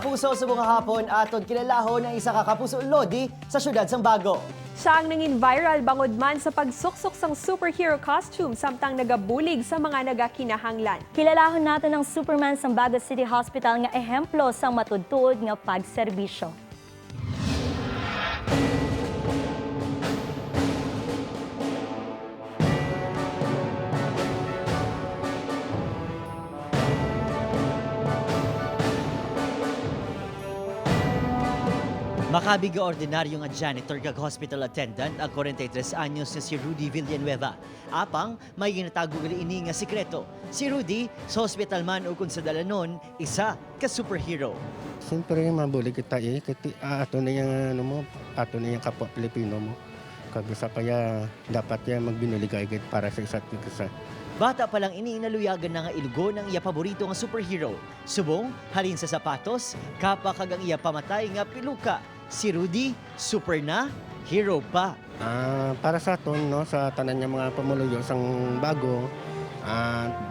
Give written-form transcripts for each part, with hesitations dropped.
kapuso, subong hapon atod kilalahon ang isa ka kapuso Lodi sa syudad sang Bago. Siya ang nangin viral bangod man sa pagsuksok sang superhero costume samtang nagabulig sa mga nagakinahanglan. Kilalahon natin ang Superman sa Bago City Hospital nga ehemplo sa matudtod nga pagserbisyo. Makabiga ordinaryo nga janitor kag hospital attendant ang 43 anyos nga si Rudy Villanueva. Apang may ginatago gali ini nga sikreto. Si Rudy sa hospital man ukon sa dalanon, isa ka superhero. Siyempre, mabuli kita ato na yung, ato na yung kapwa Pilipino mo. Kagasa kaya dapat yan magbinuligay para sa isa't isa. Bata pa lang ini inaluyagan na nga ilugo ng iya paborito nga superhero. Subong, halin sa sapatos, kapa kag ang iya pamatay nga piluka. Si Rudy, super na, hero pa. Para sa aton, no, sa tanan niya mga pamuluyo sang Bago,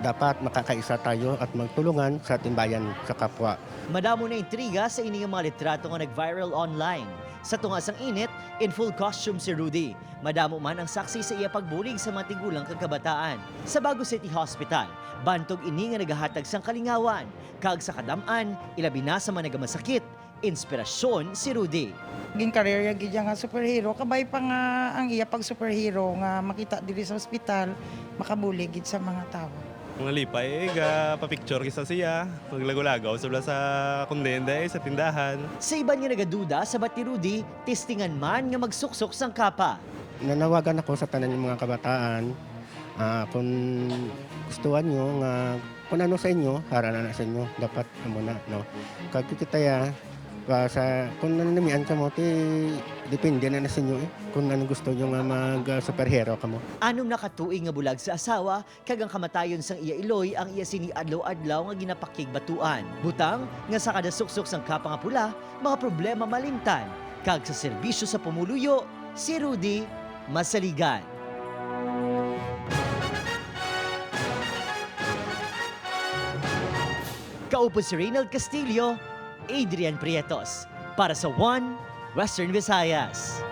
dapat makakaisa tayo at magtulungan sa timbayan sa kapwa. Madamo na intriga sa ini nga mga litrato nga nag-viral online. Sa tungasang init, in full costume si Rudy. Madamo man ang saksi sa iya pagbulig sa mga tigulang kag kabataan. Sa Bago City Hospital, bantog ini nga nagahatag sang kalingawan. Kag sa kadaman, ilabi na sa mga nagamasakit. Inspirasyon si Rudy. Gin career gid nga superhero kabay pa nga ang iya pag superhero nga makita diri sa ospital makabuli gid sa mga tao. Mga lipay, pa-picture kisa siya, maglagaw-lagaw sa kundenda sa tindahan. Sa iba nga nagaduda sa bati Rudy, testingan man nga magsuksok sang kapa. Nanawagan ako sa tanan ng mga kabataan, kung gustuhan nyo, kung ano sa inyo, harana na sa inyo, dapat muna, no? Kagkita ya, kung nanamian ka mo, depende na sa inyo kung ano gusto nyo nga mag-superhero ka mo. Anong nakatuig nga bulag sa asawa, kagang kamatayon sang iya iloy ang iya sini adlaw-adlaw nga ginapakig batuan. Butang nga sa kada suksok sang kapa nga pula, mga problema malimtan. Kag sa serbisyo sa pumuluyo, si Rudy masaligan. Kaupo si Reynald Castillo, Adrian Prietos, para sa One Western Visayas.